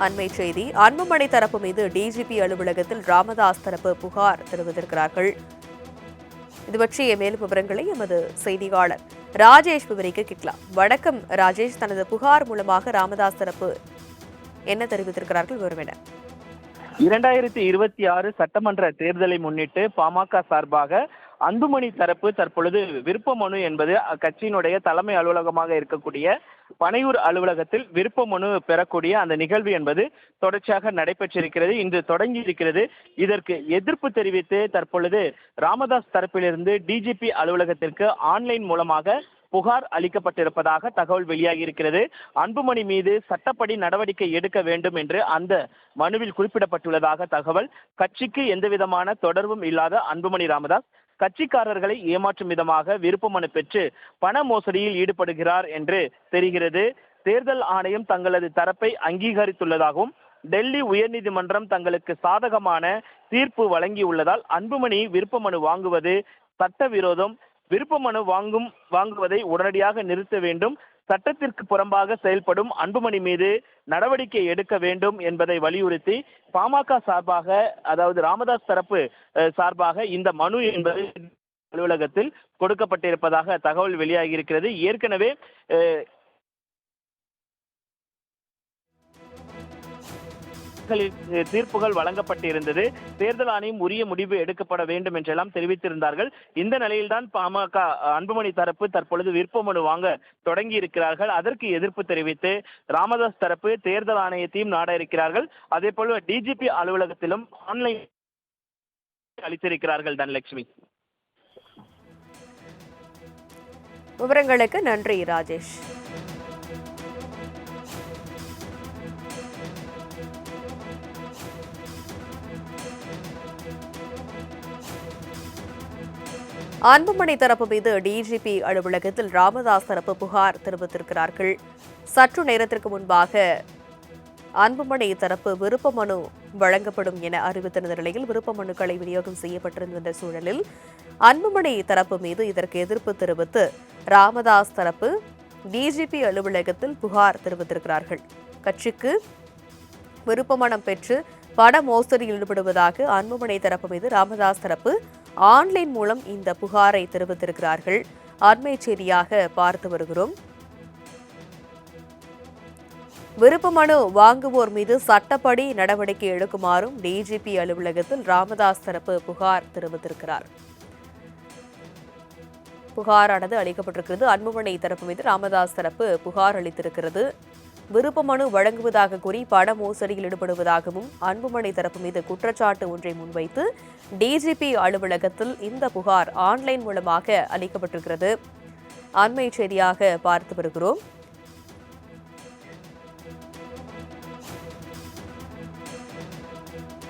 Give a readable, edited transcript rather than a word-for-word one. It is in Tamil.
அண்மை செய்தி. அன்புமணி தரப்பு மீது டிஜிபி அலுவலகத்தில் ராமதாஸ் தரப்பு புகார் தெரிவித்திருக்கிறார்கள். இது பற்றிய மேலும் விவரங்களை எமது செய்தியாளர் ராஜேஷ் விவரிக்க கேட்கலாம். வணக்கம் ராஜேஷ். தனது புகார் மூலமாக ராமதாஸ் தரப்பு என்ன தெரிவித்திருக்கிறார்கள்? விவரம் 2026 சட்டமன்ற தேர்தலை முன்னிட்டு பாமக சார்பாக அன்புமணி தரப்பு தற்பொழுது விருப்ப மனு என்பது அக்கட்சியினுடைய தலைமை அலுவலகமாக இருக்கக்கூடிய பனையூர் அலுவலகத்தில் விருப்ப மனு பெறக்கூடிய அந்த நிகழ்வு என்பது தொடர்ச்சியாக நடைபெற்றிருக்கிறது. இன்று தொடங்கி இருக்கிறது. இதற்கு எதிர்ப்பு தெரிவித்து தற்பொழுது ராமதாஸ் தரப்பிலிருந்து டிஜிபி அலுவலகத்திற்கு ஆன்லைன் மூலமாக புகார் அளிக்கப்பட்டிருப்பதாக தகவல் வெளியாகி இருக்கிறது. அன்புமணி மீது சட்டப்படி நடவடிக்கை எடுக்க வேண்டும் என்று அந்த மனுவில் குறிப்பிடப்பட்டுள்ளதாக தகவல். கட்சிக்கு எந்தவிதமான தொடர்பும் இல்லாத அன்புமணி ராமதாஸ் கட்சிக்காரர்களை ஏமாற்றும் விதமாக விருப்ப மனு பெற்று பண மோசடியில் ஈடுபடுகிறார் என்று தெரிகிறது. தேர்தல் ஆணையம் தங்களது தரப்பை அங்கீகரித்துள்ளதாகவும் டெல்லி உயர்நீதிமன்றம் தங்களுக்கு சாதகமான தீர்ப்பு வழங்கியுள்ளதால் அன்புமணி விருப்ப மனு வாங்குவது சட்டவிரோதம். விருப்ப மனு வாங்குவதை உடனடியாக நிறுத்த வேண்டும். சட்டத்திற்கு புறம்பாக செயல்படும் அன்புமணி மீது நடவடிக்கை எடுக்க வேண்டும் என்பதை வலியுறுத்தி பாமக சார்பாக, அதாவது ராமதாஸ் தரப்பு சார்பாக இந்த மனு என்பது அலுவலகத்தில் கொடுக்கப்பட்டிருப்பதாக தகவல் வெளியாகி இருக்கிறது. ஏற்கனவே தீர்ப்புகள் வழங்கப்பட்டிருந்தது. தேர்தல் ஆணையம் உரிய முடிவு எடுக்கப்பட வேண்டும் என்றெல்லாம் தெரிவித்திருந்தார்கள். இந்த நிலையில்தான் பாமக அன்புமணி தரப்பு தற்பொழுது விருப்ப மனு வாங்க தொடங்கி இருக்கிறார்கள். அதற்கு எதிர்ப்பு தெரிவித்து ராமதாஸ் தரப்பு தேர்தல் ஆணையத்தையும் நாட இருக்கிறார்கள். அதே போல டிஜிபி அலுவலகத்திலும் ஆன்லைன் அளித்திருக்கிறார்கள். தனலட்சுமி, விவரங்களுக்கு நன்றி ராஜேஷ். அன்புமணி தரப்பு மீது டிஜிபி அலுவலகத்தில் ராமதாஸ் தரப்பு புகார் தெரிவித்திருக்கிறார்கள். சற்று நேரத்திற்கு முன்பாக அன்புமணி தரப்பு விருப்ப மனு வழங்கப்படும் என அறிவித்திருந்த நிலையில் விருப்ப மனுக்களை விநியோகம் செய்யப்பட்டிருந்த சூழலில் அன்புமணி தரப்பு மீது இதற்கு எதிர்ப்பு தெரிவித்து ராமதாஸ் தரப்பு டிஜிபி அலுவலகத்தில் புகார் தெரிவித்திருக்கிறார்கள். கட்சிக்கு விருப்ப மனம் பெற்று பண மோசடியில் ஈடுபடுவதாக அன்புமணி தரப்பு மீது ராமதாஸ் தரப்பு ஆன்லைன் மூலம் இந்த புகாரை தெரிவித்திருக்கிறார்கள். அண்மை செய்தியாக பார்த்து வருகிறோம். விருப்ப மனு வாங்குவோர் மீது சட்டப்படி நடவடிக்கை எடுக்குமாறும் டிஜிபி அலுவலகத்தில் ராமதாஸ் தரப்பு புகார் தெரிவித்திருக்கிறார். புகாரானது அளிக்கப்பட்டிருக்கிறது. அன்புமணி தரப்பு மீது ராமதாஸ் தரப்பு புகார் அளித்திருக்கிறது. விருப்ப மனு வழங்குவதாக கூறி பண மோசடியில் ஈடுபடுவதாகவும் அன்புமணி தரப்பு மீது குற்றச்சாட்டு ஒன்றை முன்வைத்து டிஜிபி அலுவலகத்தில் இந்த புகார் ஆன்லைன் மூலமாக அளிக்கப்பட்டிருக்கிறது. அண்மை செய்தியாக பார்த்து வருகிறோம்.